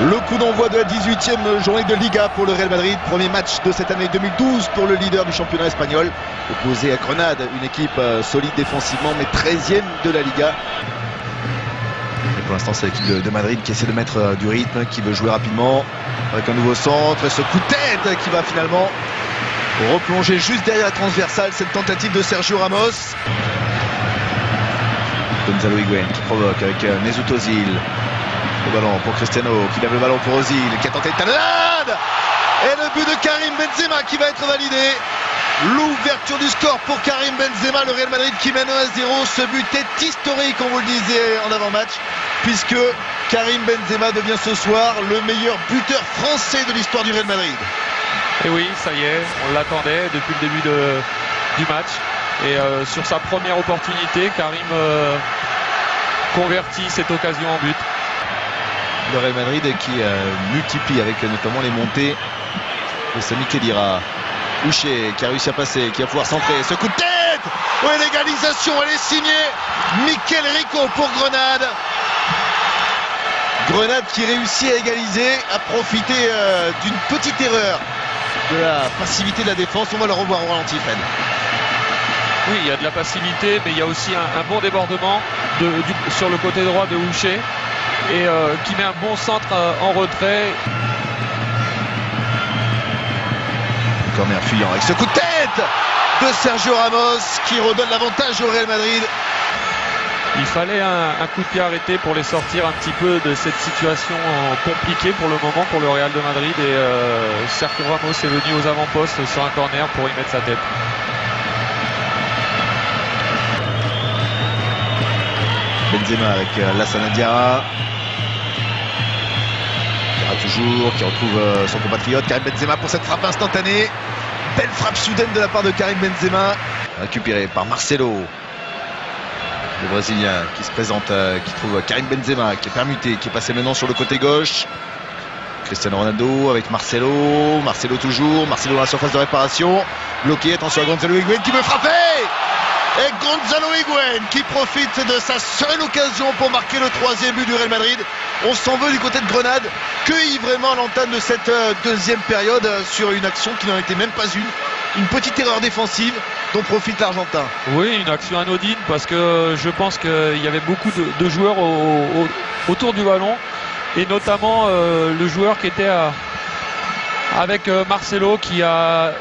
Le coup d'envoi de la 18e journée de Liga pour le Real Madrid. Premier match de cette année 2012 pour le leader du championnat espagnol. Opposé à Grenade, une équipe solide défensivement mais 13e de la Liga. Et pour l'instant c'est l'équipe de Madrid qui essaie de mettre du rythme, qui veut jouer rapidement avec un nouveau centre. Et ce coup de tête qui va finalement replonger juste derrière la transversale. Cette tentative de Sergio Ramos. Gonzalo Higuaín qui provoque avec Mesut Ozil. Le ballon pour Cristiano qui lève le ballon pour Ozil qui a tenté une talonnade. Et le but de Karim Benzema qui va être validé. L'ouverture du score pour Karim Benzema, le Real Madrid qui mène 1-0. Ce but est historique, on vous le disait en avant-match, puisque Karim Benzema devient ce soir le meilleur buteur français de l'histoire du Real Madrid. Et oui, ça y est, on l'attendait depuis le début du match. Et sur sa première opportunité, Karim convertit cette occasion en but. Le Real Madrid qui multiplie avec notamment les montées de Sami Khedira. Uche qui a réussi à passer, qui va pouvoir centrer. Ce coup de tête! Oui, l'égalisation, elle est signée Mikel Rico pour Grenade. Grenade qui réussit à égaliser, à profiter d'une petite erreur de la passivité de la défense. On va le revoir au ralenti, Fred. Oui, il y a de la passivité, mais il y a aussi un bon débordement sur le côté droit de Uche. Et qui met un bon centre en retrait. Corner fuyant avec ce coup de tête de Sergio Ramos qui redonne l'avantage au Real Madrid. Il fallait un coup de pied arrêté pour les sortir un petit peu de cette situation compliquée pour le moment pour le Real de Madrid. Et Sergio Ramos est venu aux avant-postes sur un corner pour y mettre sa tête. Benzema avec Lassana Diarra. Toujours, qui retrouve son compatriote Karim Benzema pour cette frappe instantanée. Belle frappe soudaine de la part de Karim Benzema, récupérée par Marcelo, le Brésilien qui se présente, qui trouve Karim Benzema qui est permuté, qui est passé maintenant sur le côté gauche. Cristiano Ronaldo avec Marcelo, Marcelo toujours, Marcelo dans la surface de réparation, bloqué, attention à Gonzalo Higuaín qui veut frapper. Et Gonzalo Higuaín qui profite de sa seule occasion pour marquer le troisième but du Real Madrid. On s'en veut du côté de Grenade, cueille vraiment l'entame de cette deuxième période sur une action qui n'en était même pas une petite erreur défensive dont profite l'Argentin. Oui, une action anodine parce que je pense qu'il y avait beaucoup de joueurs autour du ballon et notamment le joueur qui était avec Marcelo qui a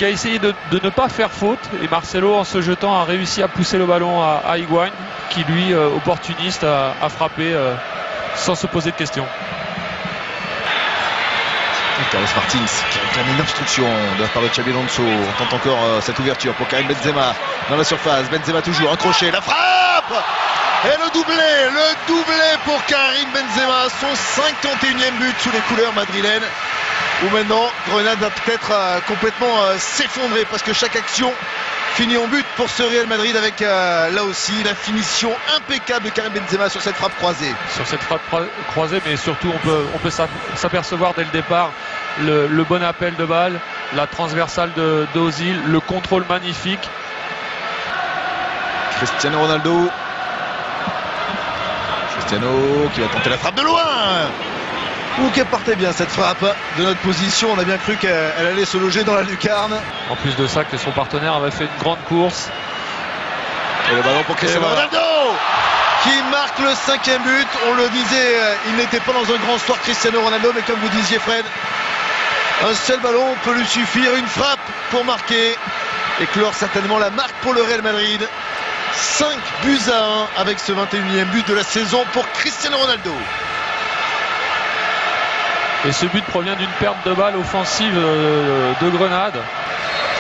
essayé de ne pas faire faute, et Marcelo en se jetant a réussi à pousser le ballon à Higuaín qui lui opportuniste a frappé sans se poser de questions. Carlos Martins qui réclame une obstruction de la part de Xabi Alonso. On tente encore cette ouverture pour Karim Benzema dans la surface. Benzema toujours accroché, la frappe et le doublé pour Karim Benzema, son 51e but sous les couleurs madrilènes. Où maintenant Grenade va peut-être complètement s'effondrer parce que chaque action finit en but pour ce Real Madrid avec là aussi la finition impeccable de Karim Benzema sur cette frappe croisée. Sur cette frappe croisée, mais surtout on peut s'apercevoir dès le départ le bon appel de balle, la transversale d'Ozil, le contrôle magnifique. Cristiano Ronaldo. Cristiano qui va tenter la frappe de loin. Ou qu'elle partait bien cette frappe de notre position, on a bien cru qu'elle allait se loger dans la lucarne. En plus de ça, que son partenaire avait fait une grande course. Et le ballon pour Cristiano Ronaldo qui marque le 5e but. On le disait, il n'était pas dans un grand soir Cristiano Ronaldo, mais comme vous disiez Fred, un seul ballon peut lui suffire, une frappe pour marquer et clore certainement la marque pour le Real Madrid. 5-1 avec ce 21e but de la saison pour Cristiano Ronaldo. Et ce but provient d'une perte de balle offensive de Grenade.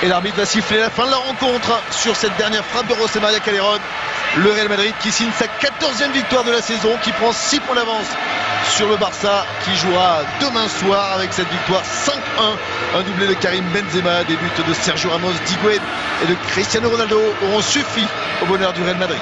Et l'arbitre va siffler la fin de la rencontre sur cette dernière frappe de José María Calderón. Le Real Madrid qui signe sa 14e victoire de la saison, qui prend 6 points d'avance sur le Barça, qui jouera demain soir avec cette victoire 5-1. Un doublé de Karim Benzema, des buts de Sergio Ramos, d'Higuaín et de Cristiano Ronaldo auront suffi au bonheur du Real Madrid.